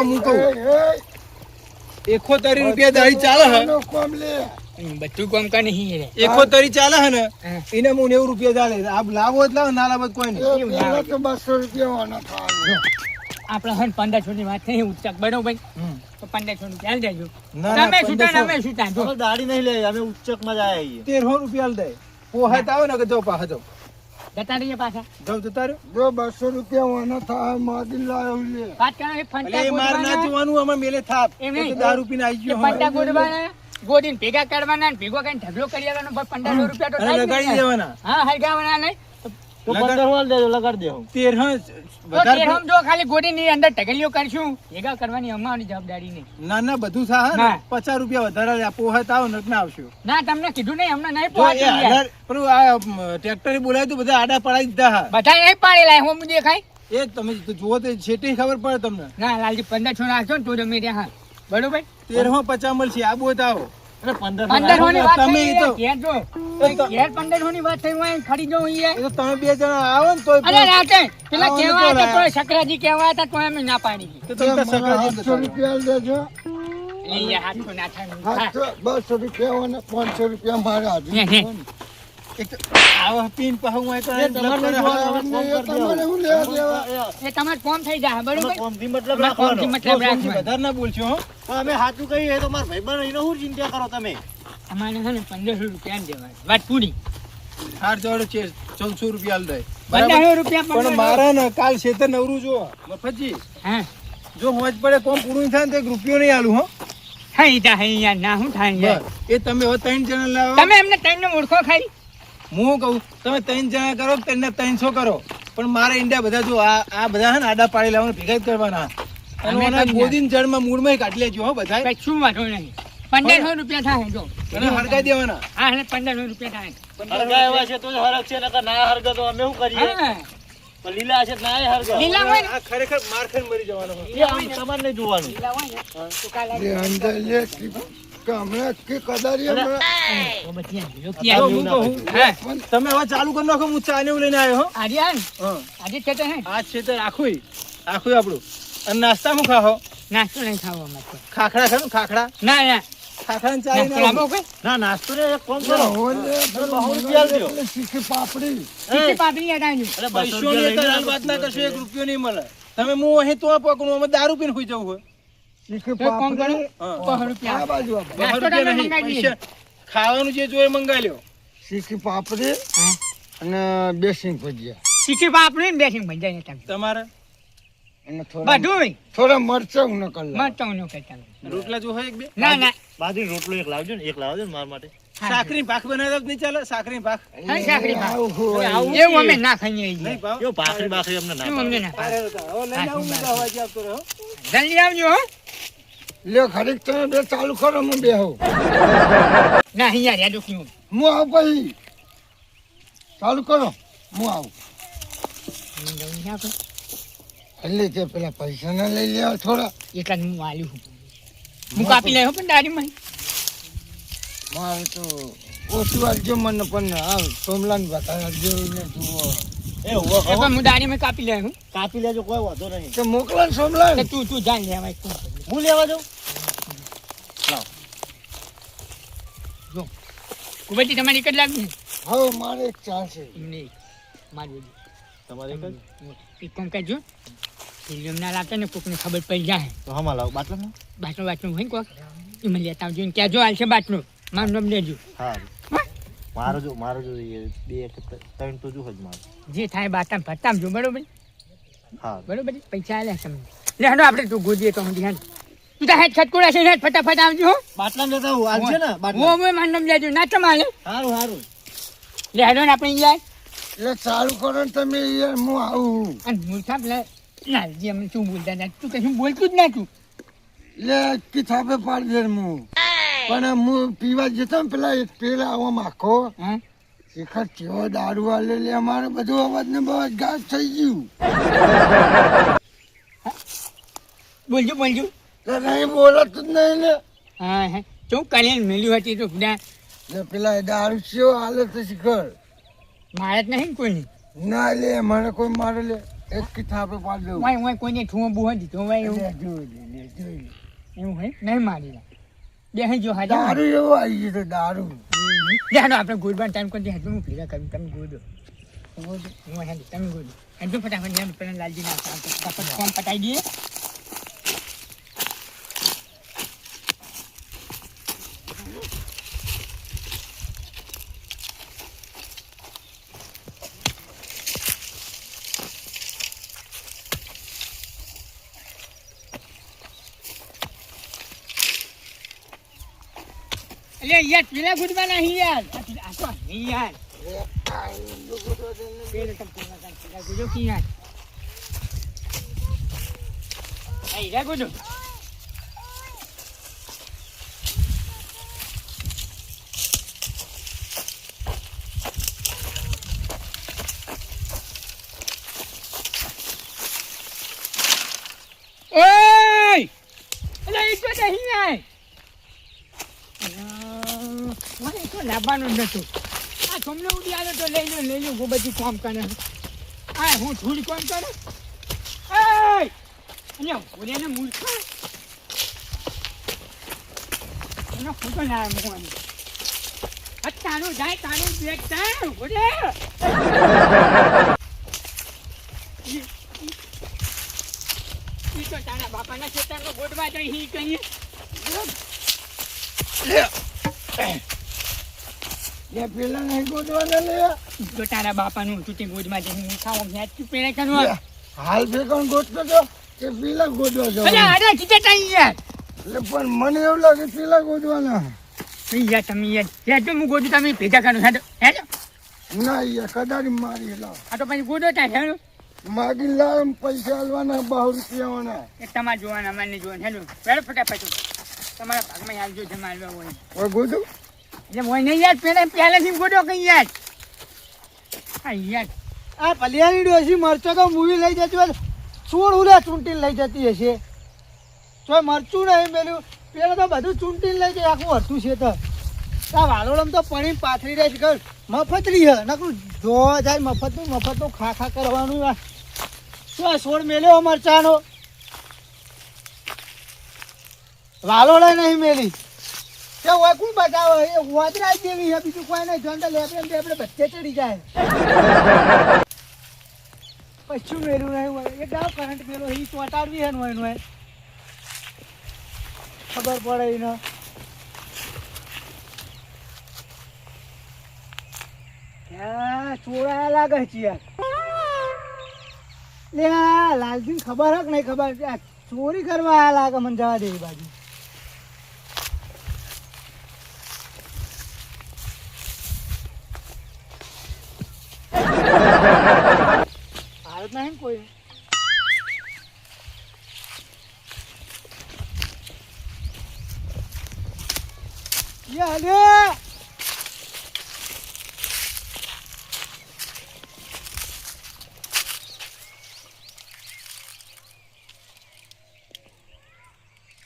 હું કહું 71 રૂપિયા દાડી ચાલે હે બધું કામ કા નહીં 71 ચાલે હે ને એને હું 90 રૂપિયા ચાલે આપ લાવો જ લાવો ના લાવો કોઈ નહીં તો 200 રૂપિયા વાના થાય આપણે હન 1500 ની વાત થઈ ઉચ્ચક બરોબર તો 1500 ની ચાલ દેજો ના, તમે 1500 છૂટા અમે છૂટા જો દાડી નહીં લે અમે ઉચ્ચક માં જાય 1300 રૂપિયા દે પોહાત આવે ને કે જો પાછા જો જતા રહીએ પાછા જાવ જતા રહ્યો જો 200 રૂપિયા વાના થાય માદી લાયો લે વાત કરો એ ફંટા એ માર ના જોવાનું અમે મેલે થાપ એમ એ નહીં. તો દારૂ પીને આવી ગયો ફંટા ગોડવાના ગોડીને ભેગા કરવાના ને ભેગો કઈ ઢગલો કરી આવવાનો 1500 રૂપિયા તો અને થાય જ લગાડી ને. દેવાના હા હરગાવાના નહીં તો 15 વાળ દેજો લગાડી દેવું 13 તો તેરહમ જો ખાલી ગોડીની અંદર ઢગલીઓ કરશું ભેગા કરવાની અમારી જવાબદારી નહીં ના ના બધું સા હે ને ના. 50 રૂપિયા વધારે લે પોહાત આવો ને ના આવશો ના તમને કીધું નહીં અમને નહીં જો પહોંચી એ હજાર પેલું આ ટ્રેક્ટરે બોલાય તો બધા આડા પડાઈ દીધા હા બધા નહીં પાડેલા હું દેખાય એ તમે તો જુઓ તો છેટી ખબર પડે તમને ના લાલજી 1500 રાખજો ને તો તમે ત્યાં હા બરોબર 1350 મળશે આ બોત આવો અરે 15 1500 ની વાત તમે થઈ તો- ઘેર જો ઘેર 1500 ની વાત થઈ હોય ખરી જો અહીંયા એ તો તમે બે જણા આવો ને તોય અરે રાતે પેલા આવો ને કેવા તો હતા લાયા. તોય સકરાજી કેવા હતા તોય અમે ના પાડી તો તમે તો સકરાજી 800 રૂપિયા દેજો લઈએ હાથું ના થાય 200 રૂપિયા વાના 500 રૂપિયા મારે હે, હે. હાજર એક તો આવો પીન પાહું હોય તો તમારે હું લેવા દેવા એ તમારે ફોન થઈ જાય બરોબર કોમથી મતલબ તમારે ફોનથી રાખવાનો મતલબ રાખવાનો. વધારે ના બોલશો હો પણ અમે સાચું કહીએ તો મારા ભાઈબંધ એનો શું ચિંતા કરો તમે અમારે છે ને 1500 રૂપિયા દેવાના વાત પૂરી હાર જોડે છે 1400 રૂપિયા આલ દે 1500 રૂપિયા પણ મારા ને કાલ શેતર નવરું જો મફતજી હા જો હોજ પડે કોમ પૂરું થાય ને તો 1 રૂપિયો નહીં આલું હો થઈ જાય યાર ના હું થાય યાર બસ. એ તમે હવે 3 જણા લાવો તમે એમને ત્રણ ને ઓળખો ખાઈ હું કહું તમે 3 જણા કરો કે 300 કરો પણ મારે ઈંડા બધા જો આ બધા હે ને આડા પાડી લાવવાના ભેગા જ કરવાના અને અમે ઓના કરી ગોદીન જળમાં મૂળમાં કાઢી લેજો હો બધા કઈ શું વાંધો નહીં 1500 રૂપિયા થાય જો અને હરગાઈ દેવાના હા એટલે 1500 રૂપિયા થાય હરગા એવા છે તો જ હરગ છે નકર ના હરગા તો અમે શું કરીએ હા પણ લીલા છે તો ના હરગા લીલા હોય ને આ ખરેખર માર ખાઈને મરી જવાનો હો. એ આમ તમારે નહીં જોવાનું લીલા હોય ને તો કાલે લે અંદર લે કે હમણાં કે કદારી હમણાં ઓ બધી જો રૂપિયા હું કહું હા તમે હવે ચાલુ કરી નાખો હું ચા ને એવું લઈને આવ્યો હો આજે આ ને હા આજે છે તો હે આ છે તો આખું આપણું અને નાસ્તા હું ખાઓ નાસ્તો નહીં ખાવો અમારે ખાખરા ખાનું ખાખરા ના ના ખાખરા ને ચા નાસ્તો લાવો કોઈ ના નાસ્તો ને એક કામ કરો ઓલે બહુ રૂપિયા આલજો. એટલે શીખી પાપડી સીધી પાપડી યાદ આવજો અરે 200 પૈસો રૂપિયા ની લઈને હાલ વાત ના કરશો 1 રૂપિયો નહીં મળે તમે હું અહીં તો પકડું અમે દારૂ પીને સુઈ જવું હોય શીખી તો કોમ કરો પાપડી હા. 100 રૂપિયા આ બાજુ આપ. નાસ્તો રૂપિયા તમે નહીં, મંગાવી દઈએ. પૈસા ખાવાનું જે જોઈએ મંગાવી લ્યો શીખી પાપડી હા અને બેસિંગ ભજીયા સીધી પાપડી ને બેસી ભજાય તમે તમારે અને થોડા બધું થોડા મરચાં ન કર મરતો નો કરતા રોટલા જો હોય એક બે ના ના બાજરી રોટલો એક લાવજો ને એક લાવજો ને મારા માટે સાકરી પાક બનાવતા જ નહીં ચાલે સાકરી પાક હા, સાકરી ભાત. આવું એવું અમે ના ખાઈએ નહીં અહીંયા. ભાવ જો ભાખરી બાખરી અમને ના એવું અમને ના અરે હવે લઈને આવું હું દવા જે આપતો રહ્યો જલ્દી આવજો હો લે ખરીક તમે બે ચાલુ કરો હું બે હોઉં ના અહીંયા રહ્યા દુખ્યું હું આવું પછી ચાલુ કરો હું આવું એટલે તે પેલા પૈસા ના લઈ લેવા થોડા એટલા જ હું આલ્યું છું. હું કાપી લઈ પણ દાઢી માં મારે તો ઓછું આપજો મને પણ આ સોમલાન બતાવજો ને જુઓ એ ઉભો ખાઓ. પણ હું દાઢી માં કાપી લઈ હું કાપી લેજો કોઈ વાંધો નહીં તો મોકલા ને સોમલાન તો તું જાણ લેવાય તું હું લેવા જાઉં કુબેરજી તમારી કેટલા લાગી હવે મારે એક ચાલશે એમને મારું તમારે એક જ? એક કામ કરજો ફિલ્મ ના લાવતા ને કોકને ખબર પડી જાય તો હમણાં લાવો બાટલા બાટલો બાટલો હોય ને કોક એમાં લેતા આવજો ને ક્યાં જો હાલશે બાટલો મારું નામ લેજો હા હા? મારો જો એ બે કે ત્રણ તો જો જ મારો જે થાય બાટા ભરતા જો બરોબર હા બરોબર પૈસા આલે તમને લે હડો આપણે તું ગોદીએ તો હું ધ્યાન તું તો હેડ ખટકોડા છે હેડ ફટાફટ આવજો હો બાટલા લેતા હું આવશે ને ઓ બાટલા મોય મારું નામ લેજો ના ચમાલે સારું સારું લે હડો ને આપણે યાર એટલે ચાલુ કરો ને તમે યાર હું આવું અને મૂર્ખા પેલા લાલજી અમને શું બોલતા હતા તું કશું બોલતું જ ના તું લે કિતાબે પાડી દે હું પણ હું પીવા જતો ને પેલા આવો માખો હા શિખર કેવો દારૂ વાલે લે અમારે બધું અવાજ ને બવાજ ગાજ થઈ ગયું બોલજો બોલજો તો નહીં બોલતું જ નહીં લે હા હા શું કલ્યાણ મેલ્યું હતી તો ખુદા લે પેલા એ દારૂ કેવો હાલે તો શિખર મારે જ નહીં ને કોઈની ના લે મને કોઈ મારે લે એક કિતાબે પાડી દઉં ઓય કોઈને ઠું બુહ દીધો હોય એવું લે, જોઈ લે, જોઈ લે. એવું હોય નહીં મારી બે જો હાજર દારૂ એવો આવી ગયો તો દારૂ જાણો આપણે ગોડબાન ટાઈમ કરી હજુ હું ભેગા કરું તમે ગોડો હું હેન્ડ તમે ગોડો હજુ ફટાફટ હેન્ડ પેલા લાલજી ના ફટાફટ ફોર્મ પટાઈ દઈએ અલે યાર પેલા ગુડવા નહીં યાર આ તો નહીં યાર પેલે તમ પેલા ગુડો કી યાર આઈ રે ગુડો ઓય અલે ઈ તો નહીં યાર મને તો લાવવાનું નતું આ તમને ઉડી આવે તો લઈ લો હું બધું કામ કરે આ હું થોડી કામ કરે અહીંયા ઓરેને મૂર્ખા એનો ફોટો ના મૂકવાની તારું જાય તારું બેટા ઓરે ઈ તો તારા બાપાના ખેતરમાં ગોડવા જઈ હી કહીએ લે પેલા નહીં ગોતવાના લે જો તારા બાપાનું તું તે ગોદમાં જઈને ખાવા મેચ તું પેલા કરવાનું હાલ ભેગા ગોતતો તો કે પેલા ગોતવા અરે જવાનું અરે કીધે તાઈ યાર એટલે પણ મને એવું લાગે પેલા ગોતવાના યાર તમે યાર તો હું ગોદું તમે ભેગા કરવાનું હેડો ના યાર કદાચ મારી લાવ આ તો પછી ગોદો તા હેડો માગી લાવ પૈસા આલવાના 10 રૂપિયાવાના એક તમારે જોવાના અમારે નહીં જોવાના હેડો હેડો ફટાફટ તમારા ભાગમાં આવજો જમાડવા હોય ઓય ગોતું એટલે હોય નહીં યાર પહેલાથી ગોદો કઈ યાર હા યાર આ પલિયાની ડોસી મરચો તો મૂવી લઈ જતી હોય છોડ ઉલે ચૂંટીને લઈ જતી હશે તો મરચું નહીં મેલ્યું પેલા તો બધું ચૂંટીને લઈ જાય આખું હરતું છે તો આ વાલોડમ તો પડી પાથરી રહે છે મફતરી હે નકરું જોવા જાય મફતનું ખા ખા કરવાનું શું આ છોડ મેલ્યો મરચાનો વાલોડે નહીં મેલી તે હોય કોણ બતાવે એ વાદરા જેવી છે બીજું કોઈ નહીં જોન તો લેબડે બધે ચડી જાય પછી મેલું નહીં હોય એ ગાવ કરંટ પેલો એ ચોટાડવી હે નો ખબર પડે એને ક્યાં ચોરાયા લાગે છે યાર લે આ લાલજી ખબર હક નહીં ખબર ચોરી કરવા આયા લાગે મને જવા દે એ બાજુ ભારત નહીં કોઈ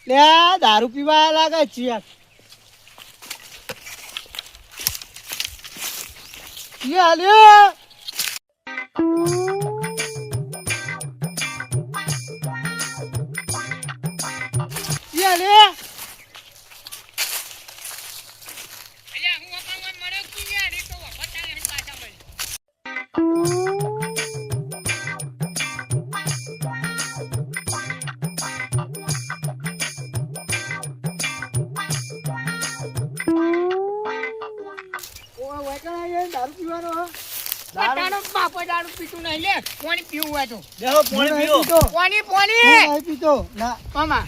લે દારૂ પીવા લાગે છે યાર દારૂ પીવાનો તારો બાપો દારૂ પીતું નહીં લે પાણી પીવું હોય તો દેહો પાણી પીઓ પાણી પીતો ના મામા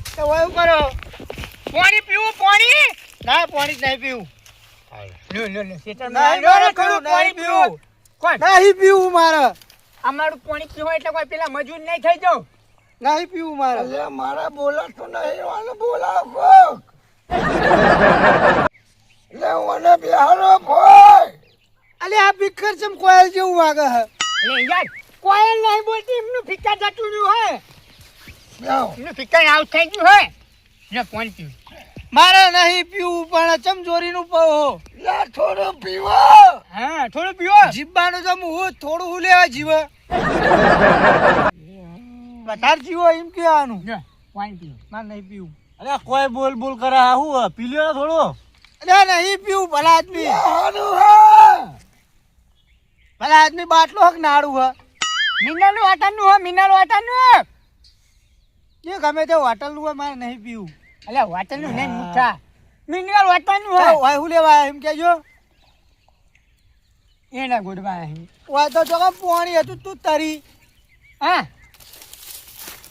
તો એવું કરો પાણી પીવું પાણી ના પાણી જ નહીં પીવું પાણી પીવું કોણ નહીં પીવું મારે અમારું પાણી પીવું એટલે કોઈ પેલા મજૂર નહીં થઈ જાવ નહીં પીવું મારે અલે મારા બોલાતો નહીં વાને બોલાવ કોક લે મને બિહારો ભાઈ અલે આ ભિખર ચમ કોયલ જેવું વાગે હે લે યાર કોયલ નહીં બોલતી એમનું ફિક્કા જતું રહ્યું હે જાઓ એમનું ફિક્કા આઉટ થઈ ગયું હે લે પાણી પીવું મારે નહીં પીવું પણ ચમ ચોરીનું પહો લા થોડું પીવો. હા થોડું પીવો. જીવવાનું તો હું થોડું હું લેવા જીવ વધારે જીવો એમ કહેવાનું. જો પાણી પીવો. મારે નહીં પીવું. અરે કોઈ બોલ બોલ કરે આ હું પી લ્યો ને થોડું. અરે નહીં પીવું ભલા આદમી. આનું હા. ભલા આદમી બાટલો હક નાડું હ મિનરલ વાટરનું હો, મિનરલ વાટરનું. એ ગમે તે હોટલનું હોય મારે નહીં પીવું. અલ્યા વાટરનું નહીં મીઠા. મિનરલ વાટરનું હો. હોય હું લેવા એમ કેજો. એના ગોડવા અહીં. હોય તો જો પાણી હતું તું તરી હા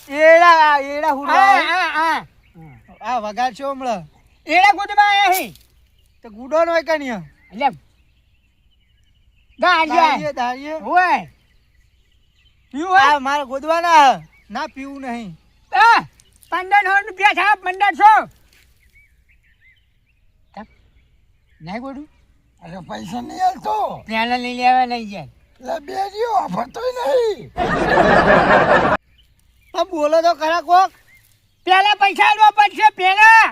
એડા હું હા હા હા આ વગાડશો હમણાં એના ગોડવા અહીં. તો ગુડો નો હોય કણી અલ્યા ગાંડિયા દાડીએ હોય પીવું આ મારે ગોદવાના ના પીવું નહીં. 1500 રૂપિયા સાહેબ 1500. નહીં ગોડું અરે પૈસા નહીં હાલતો. પેલા લઈ લેવા લઈ જાય. લે બે જીવો વાપરતોય નહીં. તમે બોલો તો ખરા કોક. પેલા પૈસા આલવા પડશે પેલા.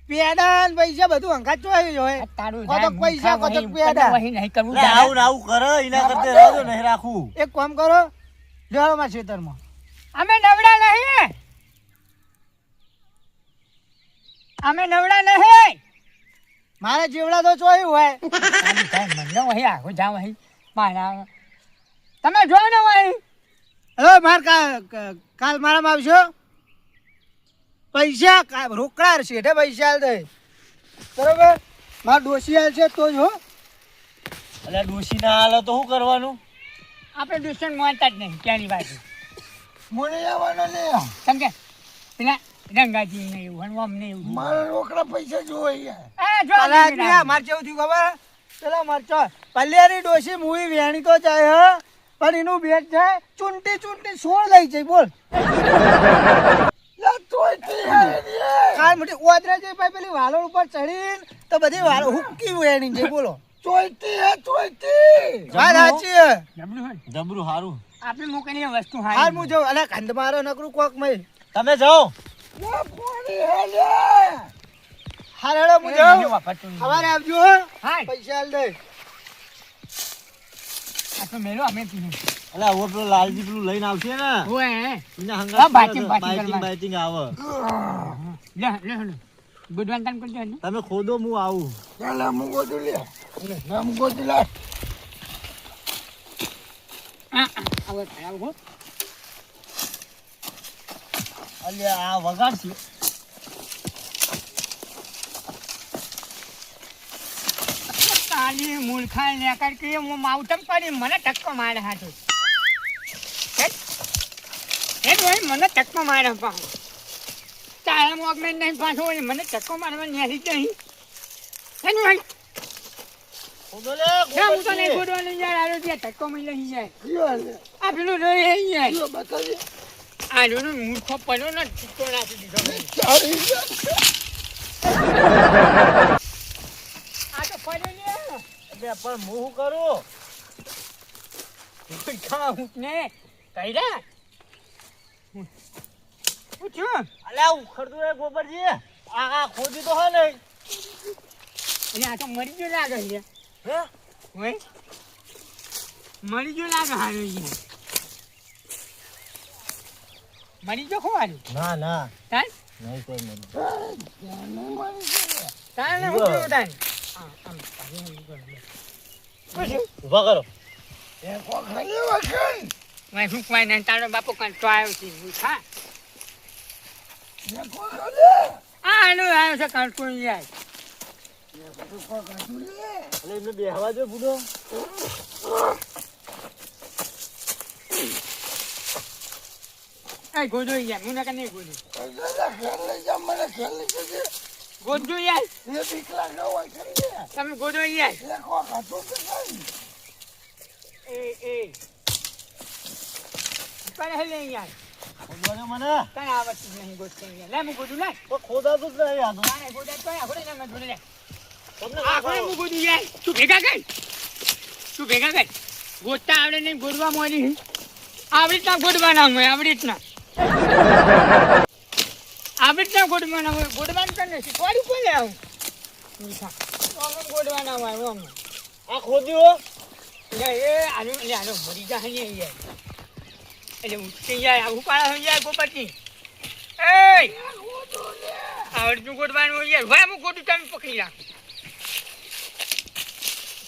પેડા ને પૈસા બધું અંગાત જોઈ હોય. તારું કોતો પૈસા કોતો પેડા. વહી નહીં કરવું. અરે આવું ને આવું કરે એના કરતા રહેજો નહીં રાખું. એક કામ કરો લેવાડો માં ખેતરમાં. અમે નવડા નહીં. અમે નવડા નહીં. મારે જીવડા તો જોયું હોય. મને વહી આખું જાવ વહી મારા તમે જો ને વહી. હવે માર કાલ મારામાં આવશો પૈસા રોકડા શેઠે પૈસા હાલ દે બરોબર. મારા ડોસી હાલ છે તો જ હો. અરે ડોશી ના હાલે તો શું કરવાનું? આપણે દુશ્મન માનતા જ નહીં ક્યાંની વાત. મને આવવાનો લે. કેમ કે પેલા રંગાજી ને એવું હનવામ ને એવું. મારા રોકડા પૈસા જોઈએ. જો પેલા આદમી આ માર કેવું થયું ખબર પેલા મરચો પલ્લિયારી ડોસી મૂવી વેણી તો જાય હ પણ એનું બેટ જાય ચૂંટી ચૂંટી સોળ લઈ જાય બોલ. લા તોયથી હાલે રે. કાલ મોટી ઓદરા જઈ ભાઈ પેલી વાલોડ ઉપર ચડીને તો બધી વાલો હુક્કી વેણી જાય બોલો. તોયથી હે તોયથી. વાત સાચી હે. જબરું હોય. જબરું હારું. આપણે મૂકેલી વસ્તુ હાર હારી. હું જાઉં અલા કંદ મારો નકરું કોક મય. તમે જાઓ. લા પાણી હાલે. હાર હેડો હું જાઉં. વાપરતું નહીં. સવારે આવજો હો. હા પૈસા હાલ દે. આ તો મેલો અમે પીને અરે આવો પેલો લાલજી પેલું લઈને આવશે ને હોય એના હા, હંગાત બાચિંગ, બાચિંગ બાચિંગ કરવા. બાચિંગ આવે. લે લે લે ગુડવાન કામ કરજો ને. તમે ખોદો હું આવું. ચાલ હું ગોતું લે. હું ગોતું લે. આવો આવો અલ્યા આ વગાડશે. કાલી મૂર્ખા ને કર કે હું માઉટમ પડી મને ટક્કો મારે હાથે એ ભાઈ મને ટક્કો મારે પા તારા મોગમે નહીં પાછો હોય મને ટક્કો મારવા ન્યારી નહીં એનું ભાઈ ખોદો લે, હું તો ગોબરજી. નહીં ગોડવાનું યાર આરો ત્યાં ટક્કો મળી નહીં જાય કયો હાલે. આ પેલું રહી યાર કયો બતાવી. આ જોનું મૂર્ખો પડ્યો ને ટક્કો નાખી દીધો મેં. ચાલી જા. આ તો પડ્યો ને અલ્યા પણ હું શું કરું? મૂર્ખા હું ને કઈરા પૂછ્યું અલ્યા ઉખડતું રે ગોબરજી. આ ખોદી તો હે ને. એટલે આ તો મરી ગયો લાગે છે હે? હોય મરી ગયો લાગે હારો ઈ મરી ગયો ખોવાનું ના ના તાન નહીં કોઈ નહીં. તાન હું કરું તાન ઊભા કરો. એ કોક હાલે વખણ. મેં શું કોઈ નહીં તારો બાપો કંટો આવ્યો છે હા એ કોક હાલે. આનો આવ્યો છે કંટો યાર કોક હાથું લે. એટલે એમને બેહવા દે બુડો. એ ગોજો યાર હું નકા નહીં ગોજો દાદા ઘર લઈ જા. મને ઘર લઈ જજે. ગોજો યાર એ બીક લાગે વખણ લે. તમે ગોજો યાર એ કોક હાથું કે નહીં. એ પર હેલે યાર ખોદવાને મને કઈ આવડતું નહીં ગોજતો યાર લે હું ગોજો લે તો ખોદાતું જ નહીં આ તો. તારે ગોડા તો આપણે ના મત બોલે તમને આપણે હું ગોજું યાર તું ભેગા કર ગોતા આવડે નહીં ગોડવા મોરી આવી રીતના ગોડવાના હોય આવી રીતના ગોડવાના હોય ગોડવાનું કરે શીખવાડ્યું કોને આવું આમ ગોડવાના હોય આમ. આ ખોદ્યો એટલે એ આનું એટલે આનો મરી જાય ને યાર. એટલે ઉઠી જાય આવું પાડા થઈ જાય ગોપાજી. એ આવડતું ગોડવાનું યાર ભાઈ હું ગોડું તમે પકડી રાખો.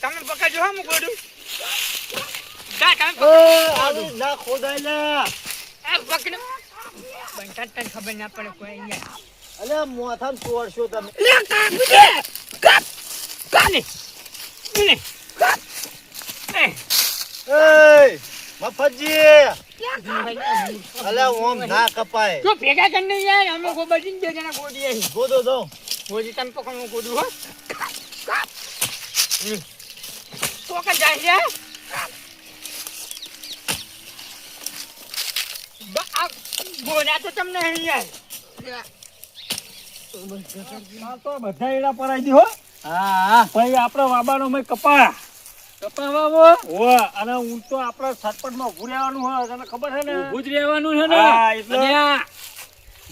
તમે પકડજો હા હું ગોડું. જા તમે પકડો. ના ખોદાય લા આ પકડો. બંધા તને ખબર ના પડે કોઈ અહીંયા. અલે મોથામ તોડશો તમે લે કાપી દે. કાપ. કાલે. લે. કાપ. એ એ મફતજી અલે ઓમ ના કપાય તો ભેગા કરીને યાર અમે ગોબરજી બે જણા ગોડી આવી. ગોદો દો ગોડી તમે પકડ હું ગોડું હો. કાપ. તો કન જાય છે. આ ગોડા તો તમને અહીંયા તો બધા એડા પરાઈ દી હો. હા ભાઈ આપડે વાબાનો મેં કપા કપાવો ઓવા અને ઊંટ તો આપડે સટપટ માં ઉભું રહેવાનું હોય તને ખબર છે ને ઊભું જ રહેવાનું છે ને હા, એટલે? અને આ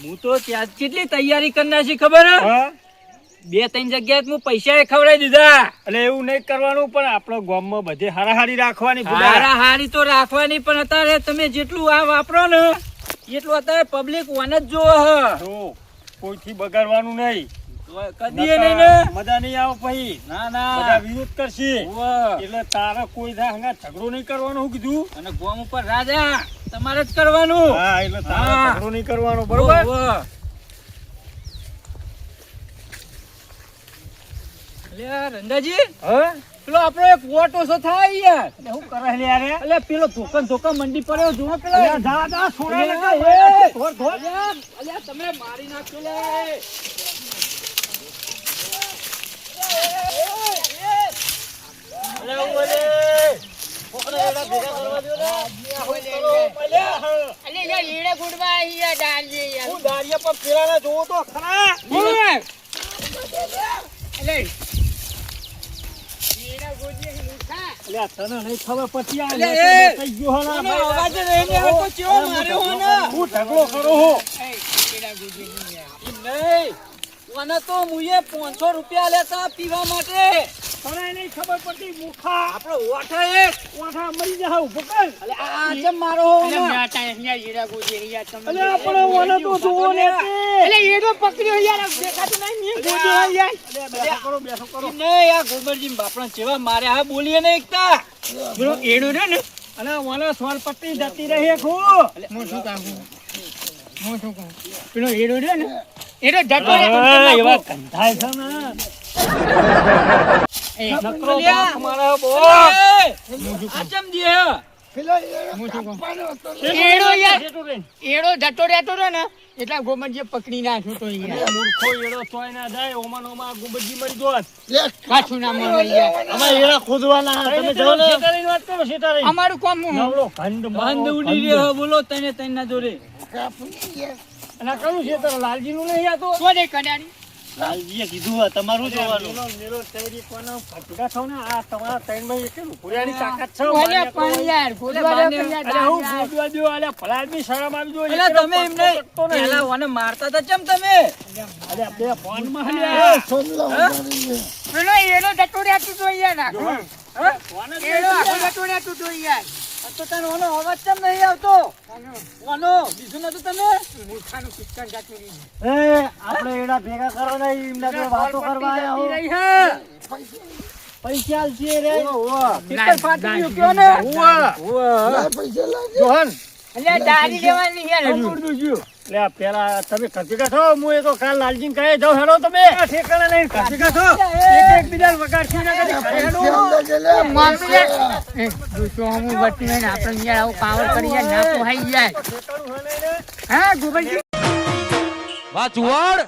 હું તો ત્યાં કેટલી તૈયારી કરી નાખી ખબર હે? હા 2-3 જગ્યાએ તો હું પૈસા ખવડાવી દીધા. એટલે એવું નહીં કરવાનું પણ આપડે ગામમાં બધે હારાહારી રાખવાની હારા હારી તો રાખવાની પણ અત્યારે તમે જેટલું આ વાપરો ને એટલું અત્યારે પબ્લિક વન જ જોવે છે. જો કોઈથી બગાડવાનું નહીં કદીએ નહીં ને. મજા નહીં આવે ભાઈ ના બધા ના વિરોધ કરશે ઉવ્વ. એટલે તારે કોઈ હંગા ઝઘડો નહીં કરવાનો હું કીધું અને ગોમ ઉપર રાજા તમારે જ કરવાનું. હા એટલે તારે હા. ઝઘડો નહીં કરવાનો બરોબર ઉવ્વ. અલ્યા રંગાજી હા પેલો આપણો એક વોટ ઓછો થાય યાર. એટલે હું કરે લે યાર અલ્યા પેલો ધોકા મંડી પડ્યો જુઓ પેલા. અલ્યા જા જા છોડે ને અલ્યા, કે એ. ધોર ધોર અલ્યા, અલ્યા તમે મારી નાખ્યો લે. અલે ઓલે કોકને એડા ભેગા કરવા દો ને અલે યાર ઈડે ગુડવા અહીંયા ડાલજે યાર. હું દારિયા પર પેલાને જોવો તો ખરા ઓય. અલે ઈડે ગુડજે મુખા. અલ્યા તને નહીં ખબર પછી આ અલ્યા, લેટર એ. થઈ ગયો હલા એનો અવાજ જ રહી ગયો હતો, ચેવો માર્યો હો ને. હું ઝઘડો કરો હો એ ઈડે ગુડજે યાર. નહીં મને તો મુએ 500 રૂપિયા લેતા પીવા માટે. તને નહીં ખબર પડતી મુખા આપણો વોટ હે એક. વાઠા મરી જા ઉભો કર અલે આ કેમ મારો હો અલે ને? મેટા અહીંયા ઈડે ગુડજે યાર તમે. અલ્યા આપણે ઓને તો જોવો ને અલે ઈડો પકડ્યો યાર દેખાતું નહીં ને ગુડો યાર. બેસો કરો નહીં આ ગોબરજી બાપણા જેવા મારે હા બોલીએ ને એકતા. પેલો ઈડો રે ને અને ઓને સોલ પટ્ટી જતી રહી ખો હું શું કહું પેલો ઈડો રે ને ઈડો જતો રે એવા ગંધાય છે ને એ નકરો અલ્યા. બાપ મારા બો એ, આ ચમ દે હે? પેલો એ કાપવાનો હતો. ઈડો યાર જેટલું રહે. ઈડો જતો રહેતો રે ને એટલે ગોમનજીએ પકડી નાખ્યો તો યાર. મૂર્ખો એડો તોય ના જાય ઓમાં ને ઓમાં ગુબજી મરી જોત લે, પાછું ના મળે યાર. અમારે એડા ખોદવાના તમે જાઓ ને શેતારીની વાત કરો શેતારી અમારું કામ હું નવરો ખંડ બંધ ઉડી રહ્યો બોલો તને તને જોડે. કાપી દે. અને કયું શેતર લાલજી નું નહીં આતો તો દે કડાડી લાલજીએ કીધું હોય, તમારું જોવાનું મેલો તૈરી કોનો ભટકા છો ને આ તમારા ત્રણમાં એકલું પુરાની તાકાત છે ભલે પણ યાર ગોદવા દે પણ યાર અરે હું યાર. ગોદવા દ્યો અલે ભલાદમી શરમ આવી જો અલા તમે એમને પેલા ઓને મારતા હતા ચમ તમે? અલે બે ફોન માં એ હલ્યા સોમલા ઉડાડી દે. પેલો ઈડો જતો રહેતું તો યાર નાખો. ફોન જ ઈડો આખો જતો રહેતું તો યાર. તો તને ઓનો અવાજ ચમ નહીં આવતો? ઓનો બીજું નતું તમે? મૂર્ખાનું પિક્ચર જતું રહ્યું. એ આપણે એડા ભેગા કરો ને એમના જોડે વાતો કરવા આયા હો રહી હે. પૈસા આલશે રે પિક્ચર ફાટી ગયું કયો ને? લા, પૈસા લાગે. જોહન અલ્યા દાઢી લેવાની યાર હજુ. લે આ પેલા તમે ખર્ચી છો હું એ તો કાલ લાલજી કહે જાવ હેડો તમે ઠેકાણે નહીં ખર્ચી છો એક બીજા વગાડશું ના કરી ઘરે હેડો. પૈસા લાગે લે, મારું યાર પૈસા. એ દોસ્તો હું વટી ને આપણે યાર આવું પાવર કરી યાર ના પોહાઈ યાર. ઠેકાણું હે નહીં ને હા ગોબરજી વાહ ચુવાડ